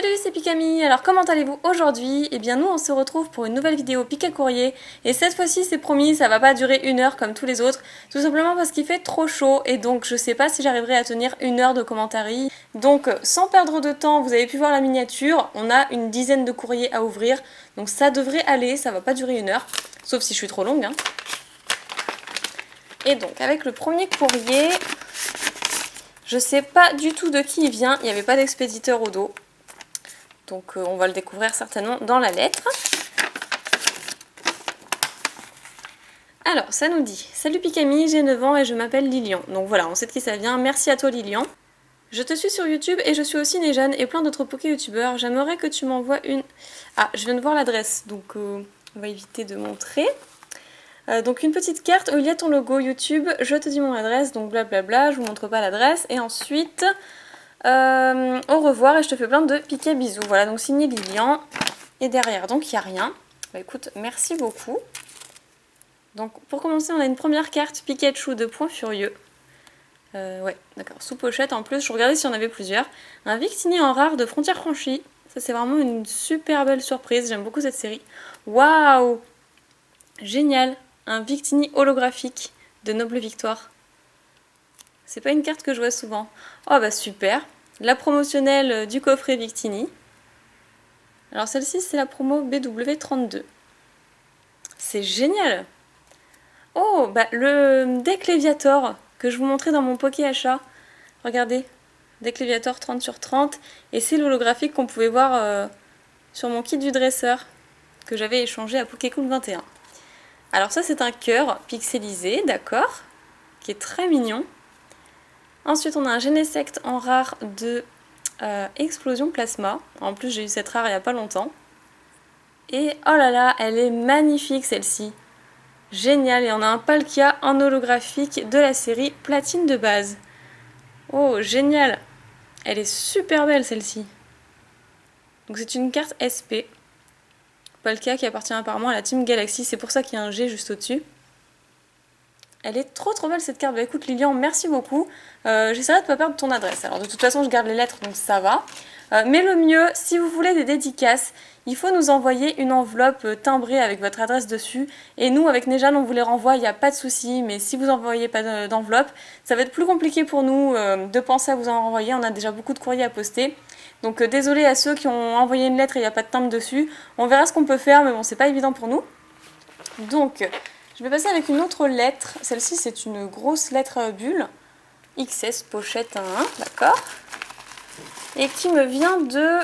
Salut, c'est Pikami. Alors comment allez-vous aujourd'hui? Eh bien nous on se retrouve pour une nouvelle vidéo pique à courrier et cette fois-ci c'est promis, ça va pas durer 1 heure comme tous les autres, tout simplement parce qu'il fait trop chaud et donc je sais pas si j'arriverai à tenir 1 heure de commentaires. Donc sans perdre de temps, vous avez pu voir la miniature, on a une dizaine de courriers à ouvrir, donc ça devrait aller, ça va pas durer 1 heure, sauf si je suis trop longue. Et donc avec le premier courrier, je sais pas du tout de qui il vient, il n'y avait pas d'expéditeur au dos. Donc on va le découvrir certainement dans la lettre. Alors ça nous dit: Salut Pikami, j'ai 9 ans et je m'appelle Lilian. Donc voilà, on sait de qui ça vient, merci à toi Lilian. Je te suis sur YouTube et je suis aussi Nejane et plein d'autres poké youtubeurs. J'aimerais que tu m'envoies une... Ah, je viens de voir l'adresse, donc on va éviter de montrer. Donc une petite carte où il y a ton logo YouTube, je te dis mon adresse, donc blablabla, je vous montre pas l'adresse. Et ensuite... au revoir et je te fais plein de piquets bisous. Voilà, donc signé Lilian. Et derrière, donc il n'y a rien. Bah écoute, merci beaucoup. Donc pour commencer, on a une première carte Pikachu de Point Furieux. Ouais, d'accord, sous pochette en plus. Je regardais si on avait plusieurs. Un Victini en rare de Frontières Franchies. Ça c'est vraiment une super belle surprise. J'aime beaucoup cette série. Waouh! Génial! Un Victini holographique de Noble Victoire. C'est pas une carte que je vois souvent. Oh bah super! La promotionnelle du coffret Victini. Alors celle-ci c'est la promo BW32. C'est génial! Oh bah le deck Léviator que je vous montrais dans mon Poké Achat. Regardez, deck Léviator 30/30 et c'est l'holographique qu'on pouvait voir sur mon kit du dresseur que j'avais échangé à Pokécool 21. Alors ça c'est un cœur pixelisé, d'accord, qui est très mignon. Ensuite, on a un Genesect en rare de Explosion Plasma. En plus, j'ai eu cette rare il n'y a pas longtemps. Et oh là là, elle est magnifique celle-ci. Génial. Et on a un Palkia en holographique de la série Platine de base. Oh, génial. Elle est super belle celle-ci. Donc c'est une carte SP. Palkia qui appartient apparemment à la Team Galaxy. C'est pour ça qu'il y a un G juste au-dessus. Elle est trop belle cette carte. Bah écoute Lilian, merci beaucoup. J'essaierai de ne pas perdre ton adresse. Alors de toute façon je garde les lettres donc ça va. Mais le mieux, si vous voulez des dédicaces, il faut nous envoyer une enveloppe timbrée avec votre adresse dessus. Et nous avec Nejane on vous les renvoie, il n'y a pas de souci. Mais si vous n'envoyez pas d'enveloppe, ça va être plus compliqué pour nous de penser à vous en renvoyer. On a déjà beaucoup de courriers à poster. Donc désolé à ceux qui ont envoyé une lettre et il n'y a pas de timbre dessus. On verra ce qu'on peut faire mais bon c'est pas évident pour nous. Donc... je vais passer avec une autre lettre. Celle-ci, c'est une grosse lettre bulle. XS, pochette 1, d'accord. Et qui me vient de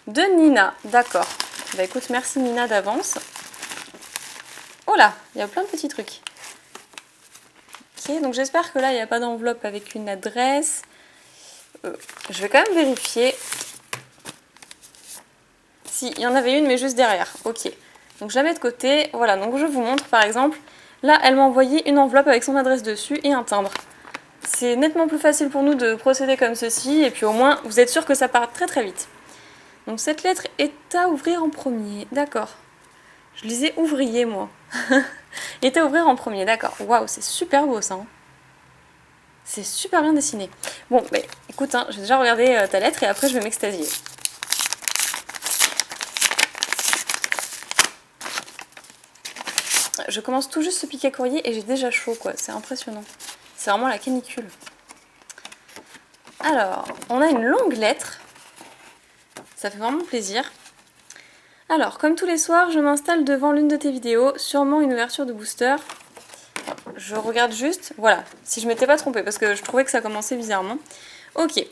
Nina, d'accord. Bah écoute, merci Nina d'avance. Oh là, il y a plein de petits trucs. Ok, donc j'espère que là, il n'y a pas d'enveloppe avec une adresse. Je vais quand même vérifier. Si, il y en avait une, mais juste derrière. Ok. Donc je la mets de côté, voilà, donc je vous montre par exemple, là elle m'a envoyé une enveloppe avec son adresse dessus et un timbre. C'est nettement plus facile pour nous de procéder comme ceci, et puis au moins vous êtes sûr que ça part très vite. Donc cette lettre est à ouvrir en premier, d'accord. Je lisais ouvrier moi. Est à ouvrir en premier, d'accord. Waouh, c'est super beau ça. C'est super bien dessiné. Bon, bah écoute, je vais déjà regarder ta lettre et après je vais m'extasier. Je commence tout juste ce piquet courrier et j'ai déjà chaud quoi, c'est impressionnant. C'est vraiment la canicule. Alors, on a une longue lettre. Ça fait vraiment plaisir. Alors, comme tous les soirs, je m'installe devant l'une de tes vidéos, sûrement une ouverture de booster. Je regarde juste, voilà, si je m'étais pas trompée, parce que je trouvais que ça commençait bizarrement. Ok.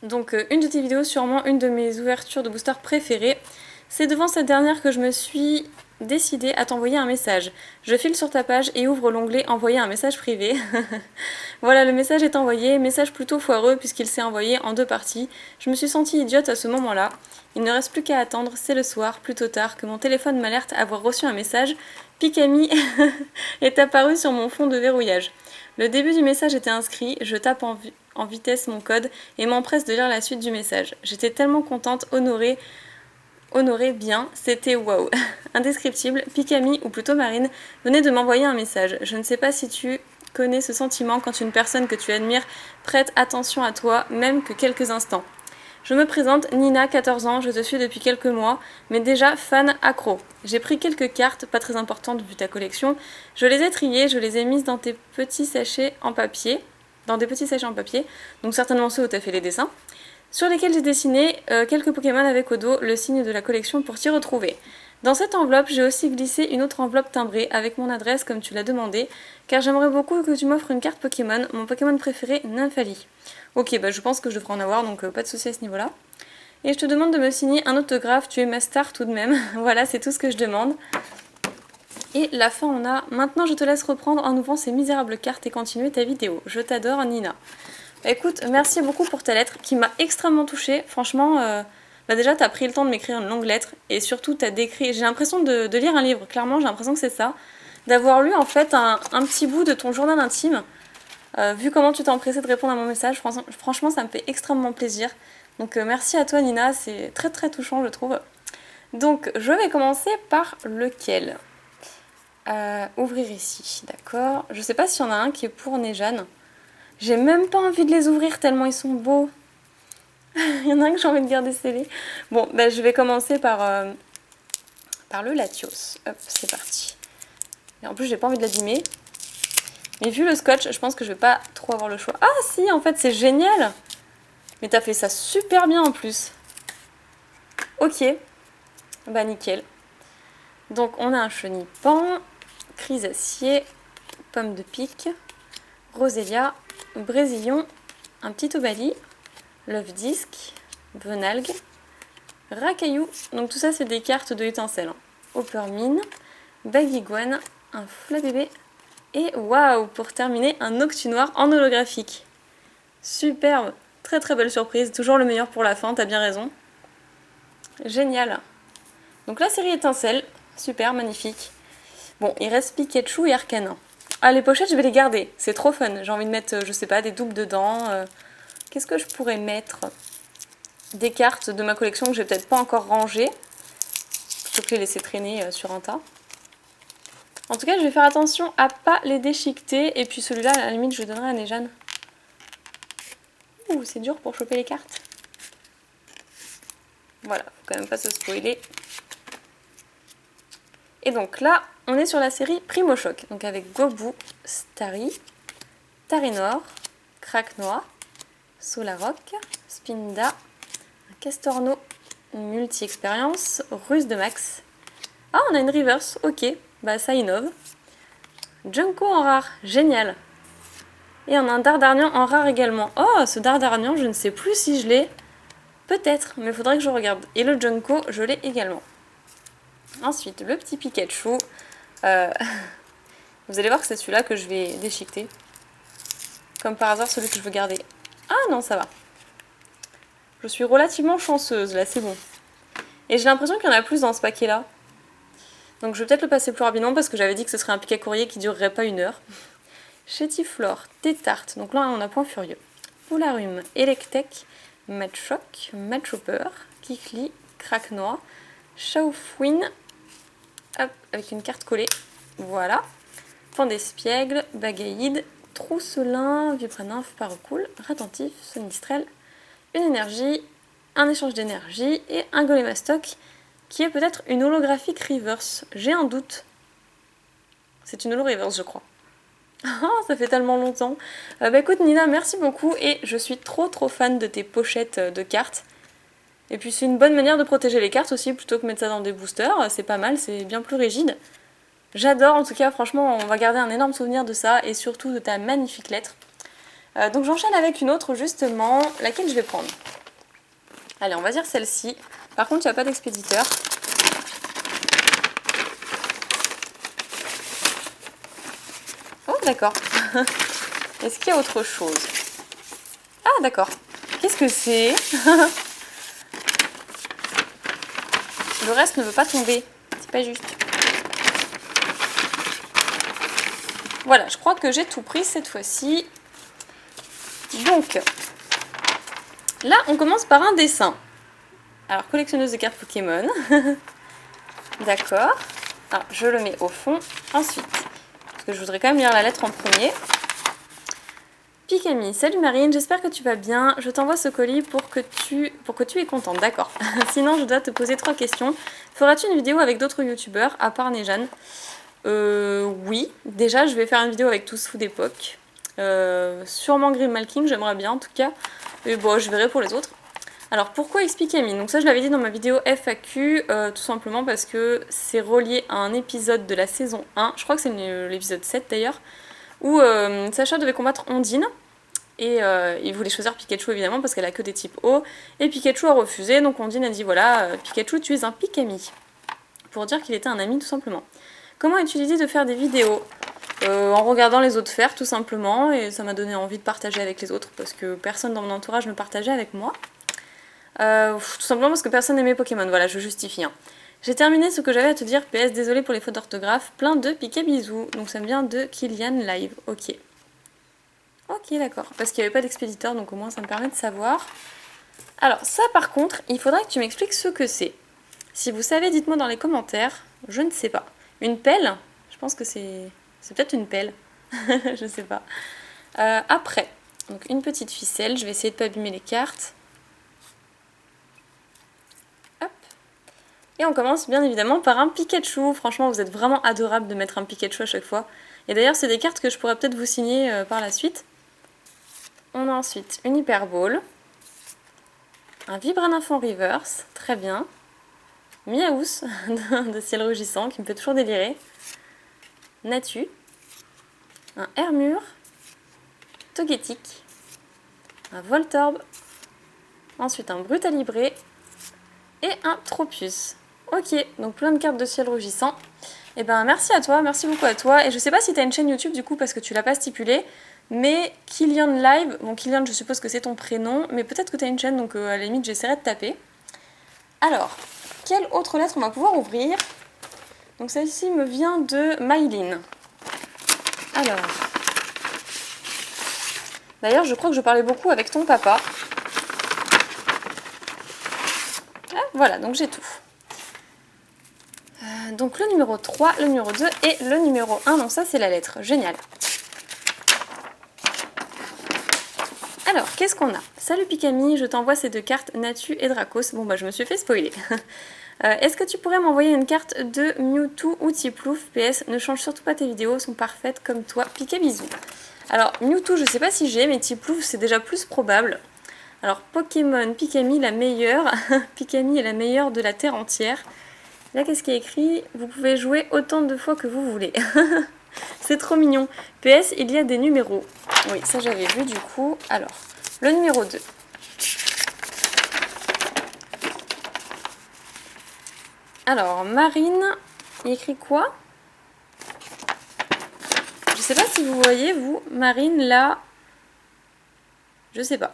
Donc, une de tes vidéos, sûrement une de mes ouvertures de booster préférées. C'est devant cette dernière que je me suis décidée à t'envoyer un message. Je file sur ta page et ouvre l'onglet envoyer un message privé. Voilà, le message est envoyé, message plutôt foireux puisqu'il s'est envoyé en 2 parties. Je me suis sentie idiote à ce moment-là. Il ne reste plus qu'à attendre, c'est le soir, plutôt tard, que mon téléphone m'alerte avoir reçu un message. Pikami est apparu sur mon fond de verrouillage. Le début du message était inscrit, je tape en vitesse mon code et m'empresse de lire la suite du message. J'étais tellement contente, honorée bien, c'était waouh. Indescriptible, Pikami, ou plutôt Marine, venait de m'envoyer un message. Je ne sais pas si tu connais ce sentiment quand une personne que tu admires prête attention à toi, même que quelques instants. Je me présente, Nina, 14 ans, je te suis depuis quelques mois, mais déjà fan accro. J'ai pris quelques cartes, pas très importantes vu ta collection. Je les ai triées, je les ai mises dans tes petits sachets en papier. Dans des petits sachets en papier, donc certainement ceux où tu as fait les dessins, sur lesquels j'ai dessiné quelques Pokémon avec au dos le signe de la collection pour t'y retrouver. Dans cette enveloppe, j'ai aussi glissé une autre enveloppe timbrée avec mon adresse comme tu l'as demandé, car j'aimerais beaucoup que tu m'offres une carte Pokémon, mon Pokémon préféré, Nymphali. Ok, bah je pense que je devrais en avoir, donc pas de souci à ce niveau-là. Et je te demande de me signer un autographe, tu es ma star tout de même. Voilà, c'est tout ce que je demande. Et la fin on a. Maintenant je te laisse reprendre en ouvrant ces misérables cartes et continuer ta vidéo. Je t'adore Nina. Bah, écoute, merci beaucoup pour ta lettre qui m'a extrêmement touchée. Franchement, bah déjà t'as pris le temps de m'écrire une longue lettre et surtout t'as décrit. J'ai l'impression de lire un livre, clairement j'ai l'impression que c'est ça. D'avoir lu en fait un petit bout de ton journal intime. Vu comment tu t'es empressée de répondre à mon message, franchement ça me fait extrêmement plaisir. Donc merci à toi Nina, c'est très très touchant je trouve. Donc je vais commencer par lequel ouvrir ici, d'accord. Je sais pas s'il y en a un qui est pour Nejane. J'ai même pas envie de les ouvrir tellement ils sont beaux. Il y en a un que j'ai envie de garder scellé. Bon, bah, je vais commencer par le Latios. Hop, c'est parti. Et en plus, j'ai pas envie de l'abîmer. Mais vu le scotch, je pense que je vais pas trop avoir le choix. Ah si, en fait, c'est génial. Mais t'as fait ça super bien en plus. Ok. Bah nickel. Donc on a un chenipan, chrysacier, pomme de pique, rosélia, brésillon, un petit obali, l'œuf disque, venalgue, racaillou. Donc tout ça c'est des cartes de étincelles. Hein. Oppermine, baguiguane, un flabébé et waouh, pour terminer un octunoir en holographique. Superbe, très très belle surprise, toujours le meilleur pour la fin, t'as bien raison. Génial. Donc la série étincelle, super, magnifique. Bon, il reste Pikachu et Arcanin. Ah, les pochettes, je vais les garder. C'est trop fun. J'ai envie de mettre, je sais pas, des doubles dedans. Qu'est-ce que je pourrais mettre? Des cartes de ma collection que j'ai peut-être pas encore rangées. Plutôt que les laisser traîner sur un tas. En tout cas, je vais faire attention à pas les déchiqueter. Et puis celui-là, à la limite, je le donnerai à Nejane. Ouh, c'est dur pour choper les cartes. Voilà, faut quand même pas se spoiler. Et donc là, on est sur la série Primo Choc, donc avec Gobu, Starry, Tarinor, Cracknoa, Solaroc, Spinda, un Castorno, une multi-expérience, Ruse de Max. Ah, on a une reverse, ok, bah ça innove. Junko en rare, génial. Et on a un Dardarnian en rare également. Oh, ce Dardarnian, je ne sais plus si je l'ai. Peut-être, mais il faudrait que je regarde. Et le Junko, je l'ai également. Ensuite, le petit Pikachu. Vous allez voir que c'est celui-là que je vais déchiqueter. Comme par hasard, celui que je veux garder. Ah non, ça va. Je suis relativement chanceuse, là, c'est bon. Et j'ai l'impression qu'il y en a plus dans ce paquet-là. Donc je vais peut-être le passer plus rapidement parce que j'avais dit que ce serait un piquet courrier qui durerait pas 1 heure. Chétiflore, Tétarte. Donc là, on a Point Furieux. Poularum, Electek, Matchok, Matchopper, Kikli, Cracknoa, Chaufouine. Hop, avec une carte collée. Voilà. Pendespiègle, Bagaïde, Trousselin, Vibra-Nymphe, Parocool, Ratentif, Sonistrel, une énergie, un échange d'énergie et un Golémastoc qui est peut-être une holographique reverse. J'ai un doute. C'est une holo reverse, je crois. Ah, ça fait tellement longtemps. Bah écoute Nina, merci beaucoup et je suis trop fan de tes pochettes de cartes. Et puis c'est une bonne manière de protéger les cartes aussi, plutôt que mettre ça dans des boosters, c'est pas mal, c'est bien plus rigide. J'adore, en tout cas, franchement, on va garder un énorme souvenir de ça, et surtout de ta magnifique lettre. Donc j'enchaîne avec une autre, justement, laquelle je vais prendre. Allez, on va dire celle-ci. Par contre, il n'y a pas d'expéditeur. Oh, d'accord. Est-ce qu'il y a autre chose? Ah, d'accord. Qu'est-ce que c'est? Le reste ne veut pas tomber. C'est pas juste. Voilà, je crois que j'ai tout pris cette fois-ci. Donc, là, on commence par un dessin. Alors, collectionneuse de cartes Pokémon. D'accord. Alors, je le mets au fond. Ensuite, parce que je voudrais quand même lire la lettre en premier. Pikami, salut Marine, j'espère que tu vas bien. Je t'envoie ce colis pour que tu es contente, d'accord. Sinon, je dois te poser 3 questions. Feras-tu une vidéo avec d'autres youtubeurs, à part Nejane? Oui. Déjà, je vais faire une vidéo avec tous Food Epoch. Sûrement Green Malking, j'aimerais bien en tout cas. Et bon, je verrai pour les autres. Alors, pourquoi Pikami? Donc ça, je l'avais dit dans ma vidéo FAQ, tout simplement parce que c'est relié à un épisode de la saison 1. Je crois que c'est l'épisode 7 d'ailleurs. Où Sacha devait combattre Ondine. Et il voulait choisir Pikachu évidemment parce qu'elle a que des types eau. Et Pikachu a refusé, donc Ondine a dit voilà, Pikachu tu es un Pikami. Pour dire qu'il était un ami tout simplement. Comment as-tu l'idée de faire des vidéos? En regardant les autres faire tout simplement. Et ça m'a donné envie de partager avec les autres parce que personne dans mon entourage ne partageait avec moi. Tout simplement parce que personne n'aimait Pokémon, voilà, je justifie. Hein. J'ai terminé ce que j'avais à te dire, PS, désolé pour les fautes d'orthographe, plein de Pikabisous, donc ça me vient de Kylian Live, ok. Ok, d'accord, parce qu'il n'y avait pas d'expéditeur, donc au moins ça me permet de savoir. Alors ça par contre, il faudra que tu m'expliques ce que c'est. Si vous savez, dites-moi dans les commentaires, je ne sais pas. Une pelle? Je pense que c'est peut-être une pelle, je sais pas. Après, donc une petite ficelle, je vais essayer de pas abîmer les cartes. Et on commence bien évidemment par un Pikachu. Franchement, vous êtes vraiment adorable de mettre un Pikachu à chaque fois. Et d'ailleurs, c'est des cartes que je pourrais peut-être vous signer par la suite. On a ensuite une Hyper Ball. Un Vibraninfant Reverse, très bien. Miaous de Ciel Rugissant qui me fait toujours délirer. Natu. Un Hermure. Togetic. Un Voltorb. Ensuite un Brutalibré. Et un Tropius. Ok, donc plein de cartes de Ciel Rugissant. Et ben merci à toi, merci beaucoup à toi. Et je sais pas si t'as une chaîne YouTube du coup parce que tu l'as pas stipulé. Mais Kylian Live, bon Kylian je suppose que c'est ton prénom, mais peut-être que t'as une chaîne donc à la limite j'essaierai de taper. Alors, quelle autre lettre on va pouvoir ouvrir? Donc celle-ci me vient de Mylene. Alors. D'ailleurs je crois que je parlais beaucoup avec ton papa. Ah, voilà, donc j'ai tout. Donc le numéro 3, le numéro 2 et le numéro 1, donc ça c'est la lettre, génial. Alors, qu'est-ce qu'on a? Salut Pikami, je t'envoie ces 2 cartes, Natu et Dracos. Bon bah je me suis fait spoiler. Est-ce que tu pourrais m'envoyer une carte de Mewtwo ou Tiplouf? PS, ne change surtout pas tes vidéos, sont parfaites comme toi, Pikabisou. Alors Mewtwo je sais pas si j'ai, mais Tiplouf c'est déjà plus probable. Alors Pokémon, Pikami la meilleure, Pikami est la meilleure de la terre entière. Là, qu'est-ce qui est écrit? Vous pouvez jouer autant de fois que vous voulez. C'est trop mignon. PS, il y a des numéros. Oui, ça j'avais vu du coup. Alors, le numéro 2. Alors, Marine, il écrit quoi? Je sais pas si vous voyez, vous, Marine, là... Je sais pas.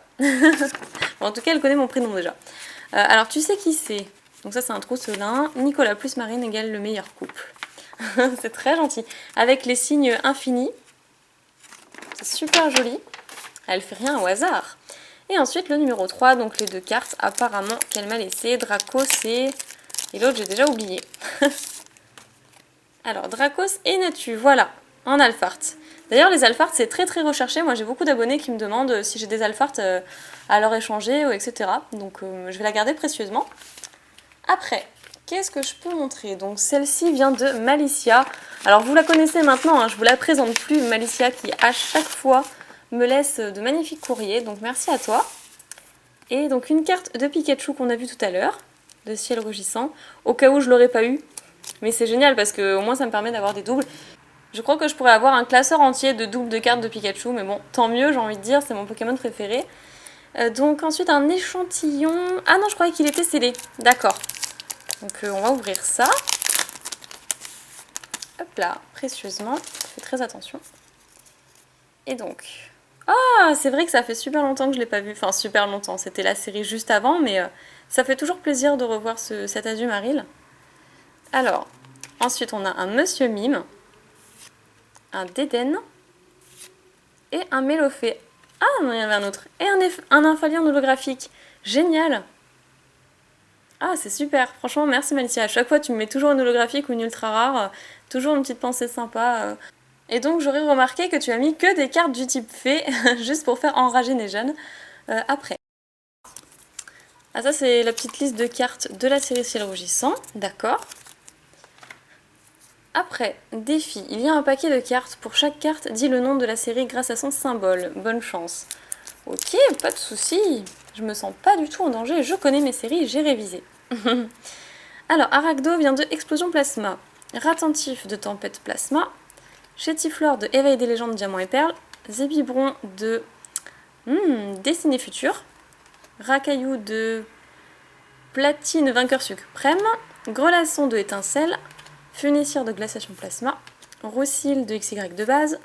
Bon, en tout cas, elle connaît mon prénom déjà. Alors, tu sais qui c'est? Donc ça, c'est un trousselin. Nicolas plus Marine égale le meilleur couple. C'est très gentil. Avec les signes infinis. C'est super joli. Elle fait rien au hasard. Et ensuite, le numéro 3, donc les 2 cartes, apparemment, qu'elle m'a laissé. Dracos et l'autre, j'ai déjà oublié. Alors, Dracos et Natu, voilà, en Alphart. D'ailleurs, les Alphart, c'est très très recherché. Moi, j'ai beaucoup d'abonnés qui me demandent si j'ai des Alphart à leur échanger, etc. Donc, je vais la garder précieusement. Après, qu'est-ce que je peux montrer? Donc, celle-ci vient de Malicia. Alors, vous la connaissez maintenant, hein, je vous la présente plus. Malicia qui, à chaque fois, me laisse de magnifiques courriers. Donc, merci à toi. Et donc, une carte de Pikachu qu'on a vue tout à l'heure, de Ciel Rugissant. Au cas où je l'aurais pas eu. Mais c'est génial parce que au moins, ça me permet d'avoir des doubles. Je crois que je pourrais avoir un classeur entier de doubles de cartes de Pikachu, mais bon, tant mieux, j'ai envie de dire, c'est mon Pokémon préféré. Donc ensuite un échantillon... Ah non, je croyais qu'il était scellé, d'accord. Donc on va ouvrir ça. Hop là, précieusement, fais très attention. Et donc... Ah, c'est vrai que ça fait super longtemps que je ne l'ai pas vu, enfin super longtemps, c'était la série juste avant, mais ça fait toujours plaisir de revoir cet Azumarill. Alors, ensuite on a un Monsieur Mime. Un Dédenne et un Mélophée. Ah non, il y en avait un autre. Et un Infalion holographique. Génial. Ah, c'est super. Franchement, merci Malicia. À chaque fois, tu me mets toujours une holographique ou une ultra rare. Toujours une petite pensée sympa. Et donc j'aurais remarqué que tu as mis que des cartes du type fée, juste pour faire enrager Nejane après. Ah ça c'est la petite liste de cartes de la série Ciel Rougissant, d'accord. Après, défi, il y a un paquet de cartes. Pour chaque carte, dis le nom de la série grâce à son symbole. Bonne chance. Ok, pas de soucis. Je me sens pas du tout en danger, je connais mes séries, j'ai révisé. Alors, Arachdo vient de Explosion Plasma. Ratentif de Tempête Plasma. Chétiflore de Éveil des légendes Diamant et Perle. Zébibron de Destinée Future. Racaillou de Platine Vainqueur Suprême. Grelasson de Étincelle. Funessire de Glaciation Plasma. Roussil de XY de base.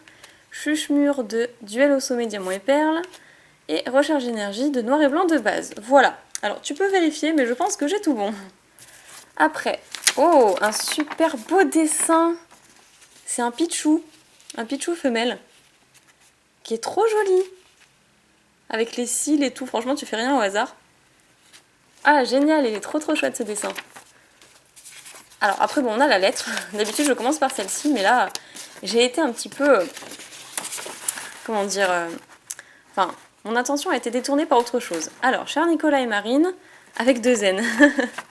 Chuchemur de Duel au sommet Diamant et Perle. Et Recharge d'énergie de Noir et Blanc de base. Voilà. Alors tu peux vérifier, mais je pense que j'ai tout bon. Après, oh, un super beau dessin. C'est un Pichou femelle, qui est trop joli. Avec les cils et tout, franchement tu fais rien au hasard. Ah génial, il est trop chouette ce dessin. Alors après bon, on a la lettre. D'habitude je commence par celle-ci, mais là j'ai été un petit peu... comment dire... Enfin, mon attention a été détournée par autre chose. Alors, cher Nicolas et Marine, avec 2 N.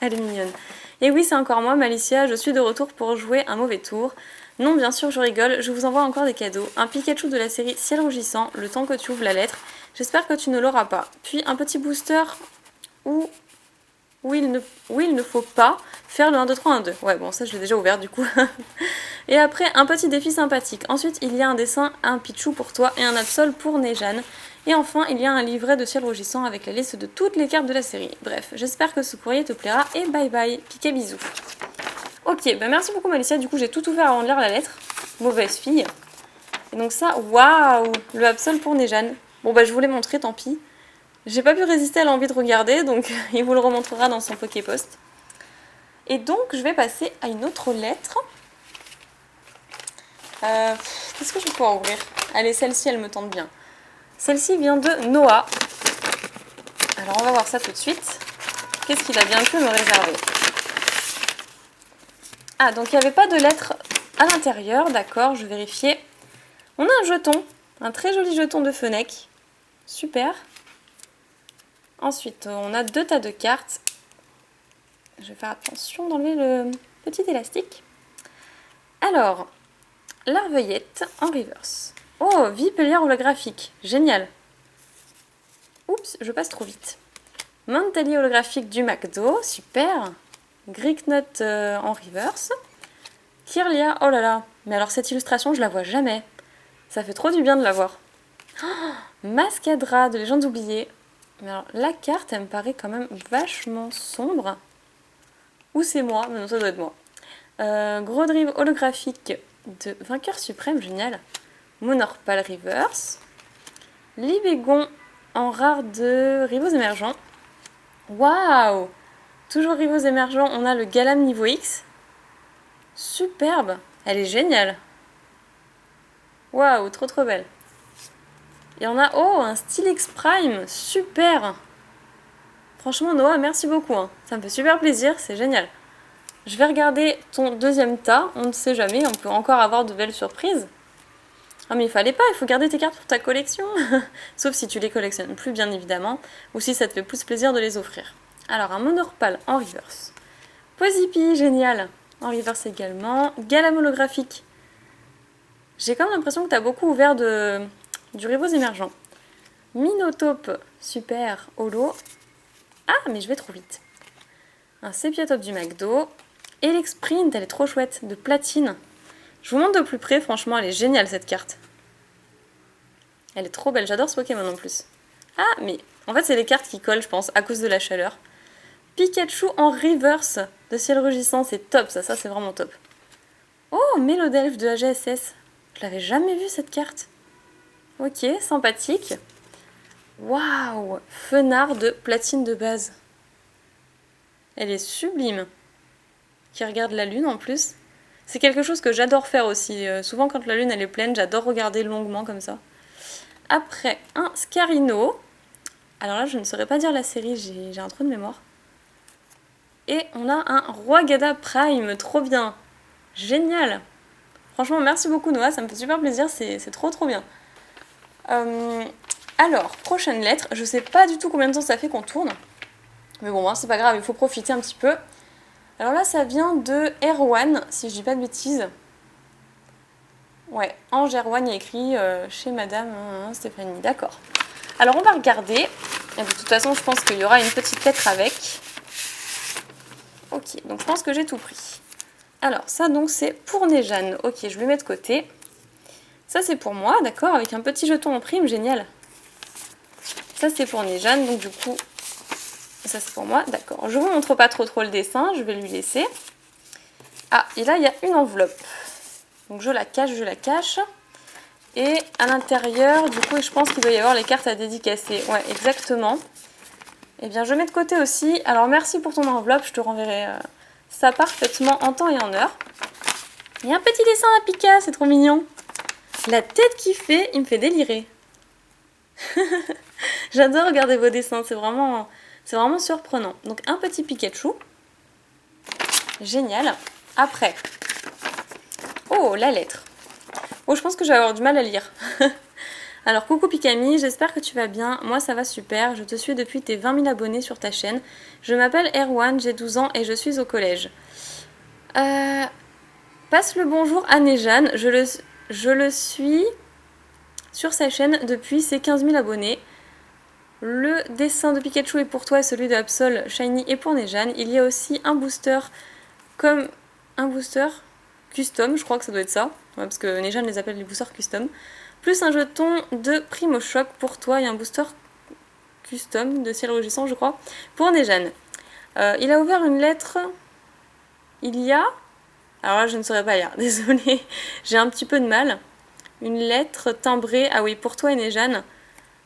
Elle est mignonne. Et oui, c'est encore moi, Malicia, je suis de retour pour jouer un mauvais tour. Non, bien sûr, je rigole, je vous envoie encore des cadeaux. Un Pikachu de la série Ciel Rougissant, le temps que tu ouvres la lettre. J'espère que tu ne l'auras pas. Puis un petit booster où il ne faut pas faire le 1, 2, 3, 1, 2. Ouais, bon, ça je l'ai déjà ouvert du coup. Et après, un petit défi sympathique. Ensuite, il y a un dessin, un Pichou pour toi et un Absol pour Nejane. Et enfin, il y a un livret de Ciel Rougissant avec la liste de toutes les cartes de la série. Bref, j'espère que ce courrier te plaira et bye bye. Piqué bisous. Ok, bah merci beaucoup Malicia, du coup j'ai tout ouvert avant de lire la lettre. Mauvaise fille. Et donc ça, waouh, le Absol pour Nejane. Bon bah je vous l'ai montré, tant pis. J'ai pas pu résister à l'envie de regarder, donc il vous le remontrera dans son Poképost. Et donc je vais passer à une autre lettre. Qu'est-ce que je vais pouvoir ouvrir? Allez, celle-ci elle me tente bien. Celle-ci vient de Noah. Alors on va voir ça tout de suite. Qu'est-ce qu'il a bien pu me réserver? Ah, donc il n'y avait pas de lettre à l'intérieur, d'accord, je vérifiais. On a un jeton, un très joli jeton de Fennec. Super. Ensuite, on a 2 tas de cartes. Je vais faire attention d'enlever le petit élastique. Alors, Larveillette en reverse. Oh, Vipellière holographique, génial. Oups, je passe trop vite. Mantali holographique du McDo, super. Greeknut en reverse. Kirlia, oh là là, mais alors cette illustration, je la vois jamais. Ça fait trop du bien de la voir. Oh, Mascadra de Légendes oubliées. Mais alors, la carte, elle me paraît quand même vachement sombre. Ou c'est moi, mais non, ça doit être moi. Gros drive holographique de Vainqueur Suprême, génial. Monorpal Reverse. Libégon en rare de Rivaux émergents. Waouh! Toujours Rivaux émergents, on a le Galam niveau X. Superbe! Elle est géniale! Waouh, trop belle! Et on a, oh, un Stylix Prime, super! Franchement, Noah, merci beaucoup, hein. Ça me fait super plaisir, c'est génial. Je vais regarder ton deuxième tas, on ne sait jamais, on peut encore avoir de belles surprises. Ah mais il fallait pas, il faut garder tes cartes pour ta collection. Sauf si tu les collectionnes plus, bien évidemment, ou si ça te fait plus plaisir de les offrir. Alors, un Monorpal en reverse. Pozipi, génial! En reverse également. Galam holographique. J'ai quand même l'impression que tu as beaucoup ouvert du Rivaux émergent. Minotaube, super, holo. Ah, mais je vais trop vite. Un Sépiatope du McDo. Elexprint, elle est trop chouette, de platine. Je vous montre de plus près, franchement, elle est géniale cette carte. Elle est trop belle, j'adore ce Pokémon en plus. Ah, mais en fait, c'est les cartes qui collent, je pense, à cause de la chaleur. Pikachu en reverse de Ciel Rugissant, c'est top, ça c'est vraiment top. Oh, Mélodelphe de AGSS. Je l'avais jamais vu cette carte. Ok, sympathique. Waouh, Fenard de platine de base. Elle est sublime. Qui regarde la lune en plus. C'est quelque chose que j'adore faire aussi. Souvent quand la lune elle est pleine, j'adore regarder longuement comme ça. Après, un Scarino. Alors là, je ne saurais pas dire la série, j'ai un trou de mémoire. Et on a un Roi Gada Prime, trop bien. Génial. Franchement, merci beaucoup Noah, ça me fait super plaisir, c'est trop bien. Alors, prochaine lettre, je sais pas du tout combien de temps ça fait qu'on tourne. Mais bon, hein, c'est pas grave, il faut profiter un petit peu. Alors là, ça vient de Erwan, si je dis pas de bêtises. Ouais, Ange Erwan, il y a écrit chez Madame Stéphanie, d'accord. Alors on va regarder, et de toute façon je pense qu'il y aura une petite lettre avec. Ok, donc je pense que j'ai tout pris. Alors ça donc c'est pour Néjane, ok je le mets de côté. Ça c'est pour moi, d'accord, avec un petit jeton en prime, génial. Ça c'est pour Néjane, donc du coup, ça c'est pour moi, d'accord. Je vous montre pas trop le dessin, je vais lui laisser. Ah, et là il y a une enveloppe. Donc je la cache. Et à l'intérieur, du coup, je pense qu'il doit y avoir les cartes à dédicacer. Ouais, exactement. Eh bien, je mets de côté aussi. Alors, merci pour ton enveloppe. Je te renverrai ça parfaitement en temps et en heure. Il y a un petit dessin à Pika, c'est trop mignon. La tête qu'il fait, il me fait délirer. J'adore regarder vos dessins, c'est vraiment surprenant. Donc, un petit Pikachu. Génial. Après. Oh, la lettre. Oh, je pense que je vais avoir du mal à lire. Alors, coucou Pikami, j'espère que tu vas bien. Moi, ça va super. Je te suis depuis tes 20 000 abonnés sur ta chaîne. Je m'appelle Erwan, j'ai 12 ans et je suis au collège. Passe le bonjour à Néjane. Je le suis sur sa chaîne depuis ses 15 000 abonnés. Le dessin de Pikachu est pour toi et celui de Absol Shiny est pour Néjane. Il y a aussi un booster comme un booster custom, je crois que ça doit être ça. Ouais, parce que Néjane les appelle les boosters custom. Plus un jeton de Primo Choc pour toi et un booster custom de ciel rugissant, je crois, pour Néjane. Il a ouvert une lettre. Il y a. Alors là, je ne saurais pas lire, désolée, j'ai un petit peu de mal. Une lettre timbrée. Ah oui, pour toi et Néjane.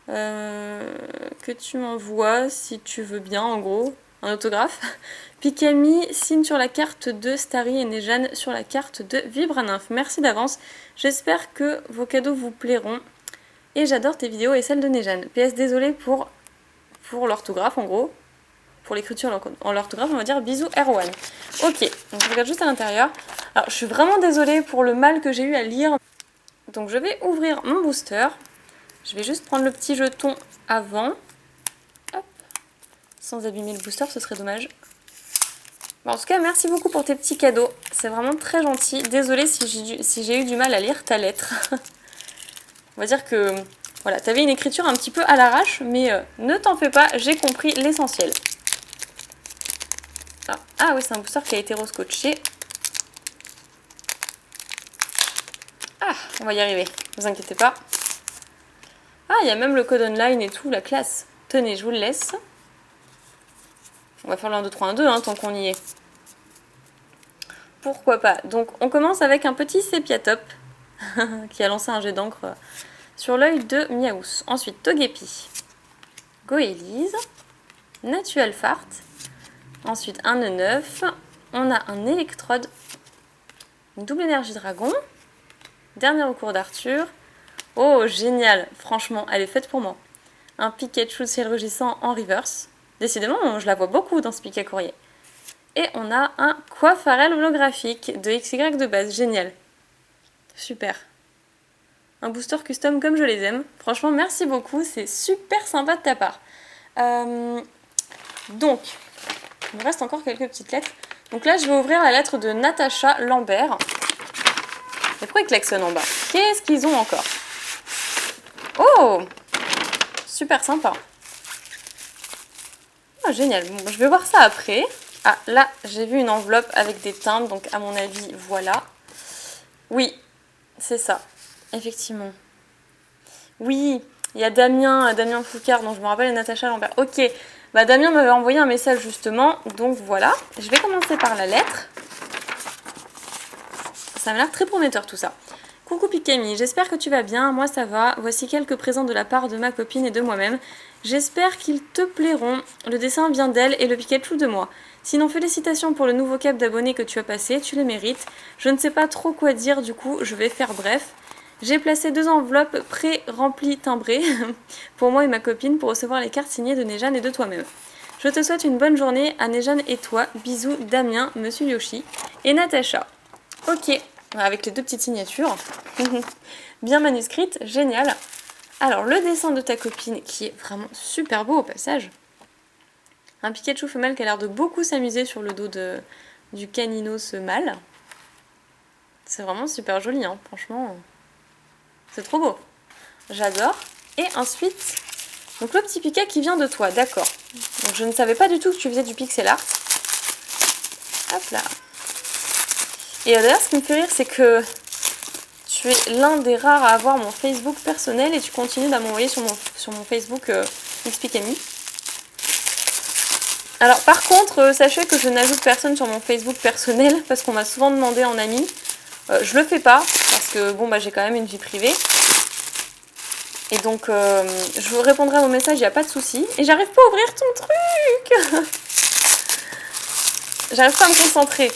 Que tu m'envoies si tu veux bien, en gros. Un autographe. Pikami signe sur la carte de Starry et Néjane sur la carte de Vibra-Nymph. Merci d'avance. J'espère que vos cadeaux vous plairont. Et j'adore tes vidéos et celles de Néjane. PS, désolé pour l'orthographe en gros. Pour l'écriture en l'orthographe, on va dire bisous Erwan. Ok, donc je regarde juste à l'intérieur. Alors je suis vraiment désolée pour le mal que j'ai eu à lire. Donc je vais ouvrir mon booster. Je vais juste prendre le petit jeton avant. Hop. Sans abîmer le booster, ce serait dommage. Bon, en tout cas, merci beaucoup pour tes petits cadeaux. C'est vraiment très gentil. Désolée si j'ai eu du mal à lire ta lettre. On va dire que voilà, tu avais une écriture un petit peu à l'arrache, mais ne t'en fais pas, j'ai compris l'essentiel. Ah oui, c'est un booster qui a été rescotché. Ah, on va y arriver, ne vous inquiétez pas. Ah, il y a même le code online et tout, la classe. Tenez, je vous le laisse. On va faire le 1, 2, 3, 1, 2, hein, tant qu'on y est. Pourquoi pas. Donc, on commence avec un petit sépia top qui a lancé un jet d'encre sur l'œil de Miaous. Ensuite, Togepi, Goélise, Natural Fart. Ensuite, un E9. On a un Electrode, une double énergie dragon. Dernier recours d'Arthur. Oh, génial. Franchement, elle est faite pour moi. Un Pikachu ciel rugissant en reverse. Décidément, je la vois beaucoup dans ce piquet courrier. Et on a un Coiffarel holographique de XY de base. Génial. Super. Un booster custom comme je les aime. Franchement, merci beaucoup. C'est super sympa de ta part. Donc, il me reste encore quelques petites lettres. Donc là, je vais ouvrir la lettre de Natacha Lambert. Et pourquoi ils klaxonnent en bas? Qu'est-ce qu'ils ont encore? Oh! Super sympa. Oh, génial. Bon, je vais voir ça après. Ah, là, j'ai vu une enveloppe avec des timbres. Donc, à mon avis, voilà. Oui, c'est ça. Effectivement. Oui, il y a Damien Foucard, dont je me rappelle, et Natacha Lambert. Ok, bah Damien m'avait envoyé un message justement. Donc, voilà. Je vais commencer par la lettre. Ça m'a l'air très prometteur tout ça. Coucou Pikami, j'espère que tu vas bien, moi ça va. Voici quelques présents de la part de ma copine et de moi-même. J'espère qu'ils te plairont. Le dessin vient d'elle et le Pikachu de moi. Sinon, félicitations pour le nouveau cap d'abonnés que tu as passé, tu les mérites. Je ne sais pas trop quoi dire, du coup je vais faire bref. J'ai placé 2 enveloppes pré-remplies timbrées pour moi et ma copine pour recevoir les cartes signées de Néjane et de toi-même. Je te souhaite une bonne journée à Néjane et toi. Bisous Damien, Monsieur Yoshi et Natacha. Ok. avec les deux petites signatures. Bien manuscrite, génial. Alors, le dessin de ta copine qui est vraiment super beau au passage. Un Pikachu femelle qui a l'air de beaucoup s'amuser sur le dos du Caninos mâle. C'est vraiment super joli, hein, franchement. C'est trop beau. J'adore. Et ensuite, donc le petit piquet qui vient de toi, d'accord. Donc je ne savais pas du tout que tu faisais du pixel art. Hop là. Et d'ailleurs, ce qui me fait rire, c'est que tu es l'un des rares à avoir mon Facebook personnel et tu continues à m'envoyer sur mon Facebook XPKMI. Alors par contre, sachez que je n'ajoute personne sur mon Facebook personnel parce qu'on m'a souvent demandé en ami. Je le fais pas parce que bon bah j'ai quand même une vie privée. Et donc je vous répondrai à vos messages, il n'y a pas de souci. Et j'arrive pas à ouvrir ton truc. J'arrive pas à me concentrer.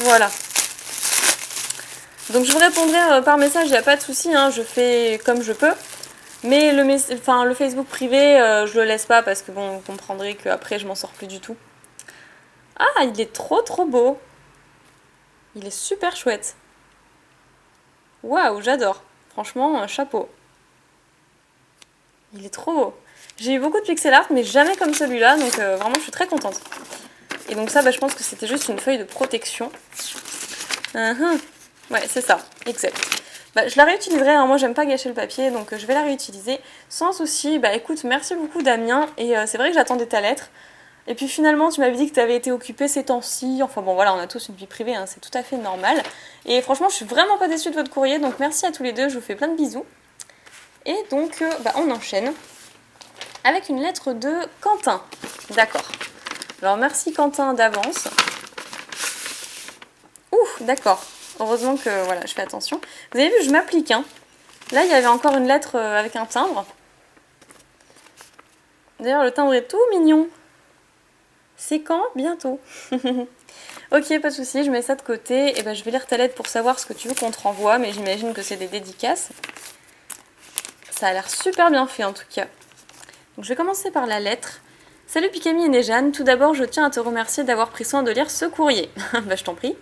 Voilà. Donc je vous répondrai par message, il n'y a pas de souci, hein, je fais comme je peux. Mais le Facebook privé, je le laisse pas parce que bon, vous comprendrez qu'après je m'en sors plus du tout. Ah, il est trop beau. Il est super chouette. Waouh, j'adore. Franchement, chapeau. Il est trop beau. J'ai eu beaucoup de pixel art, mais jamais comme celui-là, donc vraiment je suis très contente. Et donc ça, bah, je pense que c'était juste une feuille de protection. Ouais, c'est ça, exact. Bah, je la réutiliserai, hein. Moi j'aime pas gâcher le papier, donc je vais la réutiliser sans souci. Bah écoute, merci beaucoup Damien, et c'est vrai que j'attendais ta lettre. Et puis finalement tu m'avais dit que tu avais été occupée ces temps-ci, enfin bon voilà, on a tous une vie privée, hein, c'est tout à fait normal. Et franchement je suis vraiment pas déçue de votre courrier, donc merci à tous les deux, je vous fais plein de bisous. Et donc bah, on enchaîne avec une lettre de Quentin. D'accord. Alors merci Quentin d'avance. Ouh, d'accord. Heureusement que voilà, je fais attention. Vous avez vu, je m'applique. Hein. Là, il y avait encore une lettre avec un timbre. D'ailleurs, le timbre est tout mignon. C'est quand? Bientôt. Ok, pas de souci, je mets ça de côté. Et ben, je vais lire ta lettre pour savoir ce que tu veux qu'on te renvoie, mais j'imagine que c'est des dédicaces. Ça a l'air super bien fait en tout cas. Donc, je vais commencer par la lettre. Salut Pikami et Nejane, tout d'abord je tiens à te remercier d'avoir pris soin de lire ce courrier. Bah je t'en prie.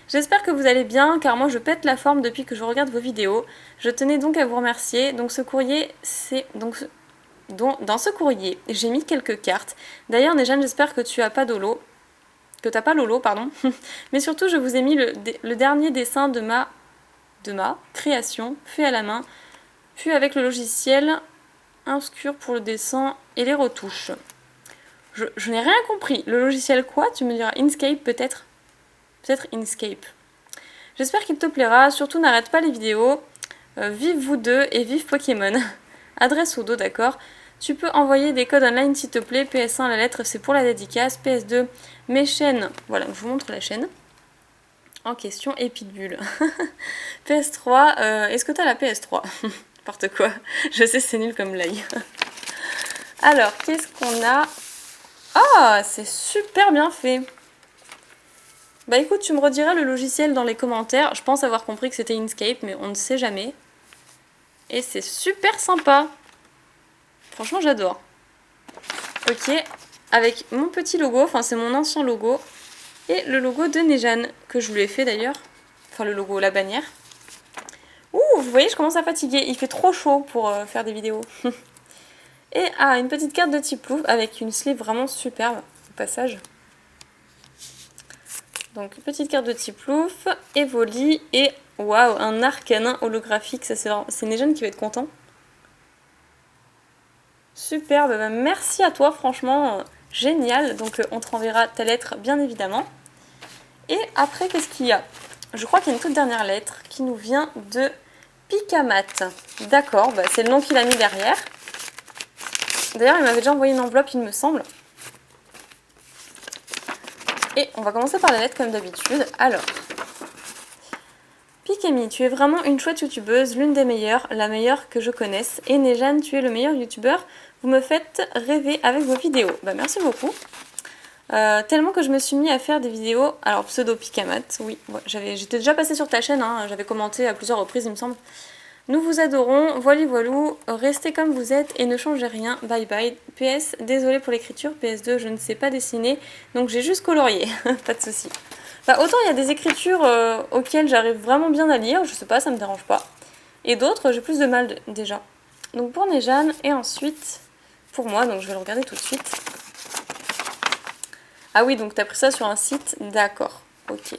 J'espère que vous allez bien, car moi je pète la forme depuis que je regarde vos vidéos. Je tenais donc à vous remercier. Donc ce courrier, c'est... Dans ce courrier, j'ai mis quelques cartes. D'ailleurs Nejane, j'espère que tu as pas Lolo. Que t'as pas Lolo, pardon. Mais surtout, je vous ai mis le dernier dessin de ma création, fait à la main, puis avec le logiciel Inscure pour le dessin et les retouches. Je n'ai rien compris. Le logiciel quoi? Tu me diras Inkscape peut-être? Peut-être Inkscape. J'espère qu'il te plaira. Surtout n'arrête pas les vidéos. Vive vous deux et vive Pokémon. Adresse au dos, d'accord. Tu peux envoyer des codes online s'il te plaît. PS1, la lettre, c'est pour la dédicace. PS2, mes chaînes. Voilà, je vous montre la chaîne. En question, et Pitbull. PS3, est-ce que t'as la PS3? N'importe quoi. Je sais, c'est nul comme blague. Alors, qu'est-ce qu'on a? Ah, c'est super bien fait. Bah écoute, tu me rediras le logiciel dans les commentaires. Je pense avoir compris que c'était Inkscape, mais on ne sait jamais. Et c'est super sympa. Franchement, j'adore. Ok, avec mon petit logo, enfin c'est mon ancien logo. Et le logo de Nejane, que je lui ai fait d'ailleurs. Enfin le logo, la bannière. Ouh, vous voyez, je commence à fatiguer. Il fait trop chaud pour faire des vidéos. Et une petite carte de type Plouf avec une sleeve vraiment superbe au passage. Donc petite carte de type Plouf, Evoli et waouh, un arcanin holographique. Ça c'est Nejane qui va être content. Superbe, bah, merci à toi, franchement génial. Donc on te renverra ta lettre bien évidemment. Et après qu'est-ce qu'il y a? Je crois qu'il y a une toute dernière lettre qui nous vient de Pikamat. D'accord, bah, c'est le nom qu'il a mis derrière. D'ailleurs, il m'avait déjà envoyé une enveloppe, il me semble. Et on va commencer par la lettre comme d'habitude. Alors, Pikami, tu es vraiment une chouette youtubeuse, l'une des meilleures, la meilleure que je connaisse. Et Nejane, tu es le meilleur youtubeur. Vous me faites rêver avec vos vidéos. Bah merci beaucoup. Tellement que je me suis mis à faire des vidéos. Alors, pseudo Pikamat, oui. Ouais, j'étais déjà passée sur ta chaîne, hein, j'avais commenté à plusieurs reprises, il me semble. Nous vous adorons, voilou, restez comme vous êtes et ne changez rien, bye bye. PS, désolé pour l'écriture, PS2, je ne sais pas dessiner, donc j'ai juste colorié, pas de souci. Bah, autant il y a des écritures auxquelles j'arrive vraiment bien à lire, je sais pas, ça me dérange pas. Et d'autres, j'ai plus de mal déjà. Donc pour Nejane, et ensuite pour moi, donc je vais le regarder tout de suite. Ah oui, donc t'as pris ça sur un site, d'accord, ok.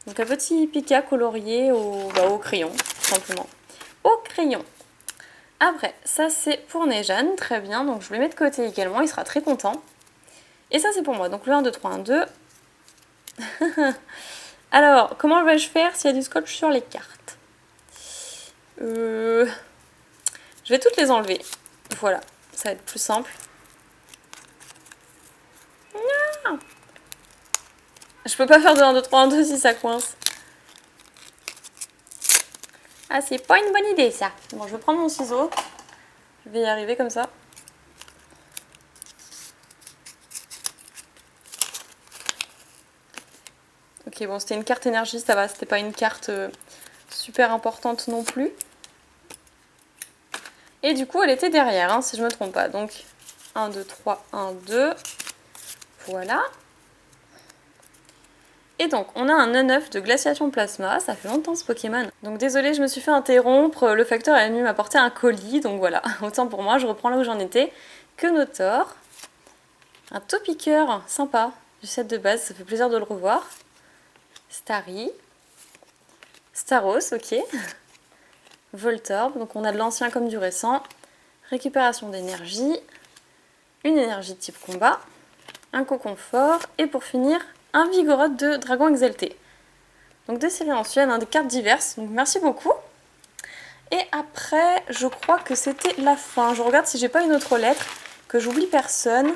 Donc un petit Pika colorié au crayon, tout simplement. Au crayon. Après, ça c'est pour Nejane, très bien, donc je le mets de côté également, il sera très content. Et ça c'est pour moi, donc le 1, 2, 3, 1, 2. Alors, comment vais-je faire s'il y a du scotch sur les cartes? Je vais toutes les enlever, voilà, ça va être plus simple. Non, je peux pas faire de 1, 2, 3, 1, 2 si ça coince. Ah, c'est pas une bonne idée ça. Bon, je vais prendre mon ciseau. Je vais y arriver comme ça. Ok, bon, c'était une carte énergie, ça va. C'était pas une carte super importante non plus. Et du coup, elle était derrière, hein, si je me trompe pas. Donc, 1, 2, 3, 1, 2. Voilà. Et donc, on a un 9 de glaciation plasma, ça fait longtemps ce Pokémon. Donc désolée, je me suis fait interrompre, le facteur est venu m'apporter un colis, donc voilà, autant pour moi, je reprends là où j'en étais. Quenotor, un Topiqueur sympa du set de base, ça fait plaisir de le revoir. Starry, Staros, ok. Voltorb, donc on a de l'ancien comme du récent. Récupération d'énergie, une énergie de type combat, un cocon fort, et pour finir, un Vigoroth de Dragon Exalté. Donc des séries anciennes, hein, des cartes diverses, donc merci beaucoup. Et après, je crois que c'était la fin. Je regarde si j'ai pas une autre lettre, que j'oublie personne.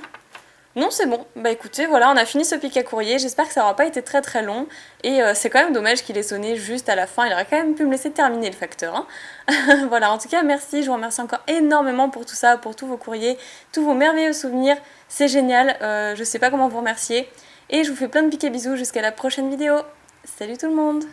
Non, c'est bon. Bah écoutez, voilà, on a fini ce pic à courrier. J'espère que ça aura pas été très très long. Et c'est quand même dommage qu'il ait sonné juste à la fin. Il aurait quand même pu me laisser terminer le facteur. Hein. Voilà, en tout cas, merci. Je vous remercie encore énormément pour tout ça, pour tous vos courriers, tous vos merveilleux souvenirs. C'est génial. Je sais pas comment vous remercier. Et je vous fais plein de pics et bisous jusqu'à la prochaine vidéo. Salut tout le monde!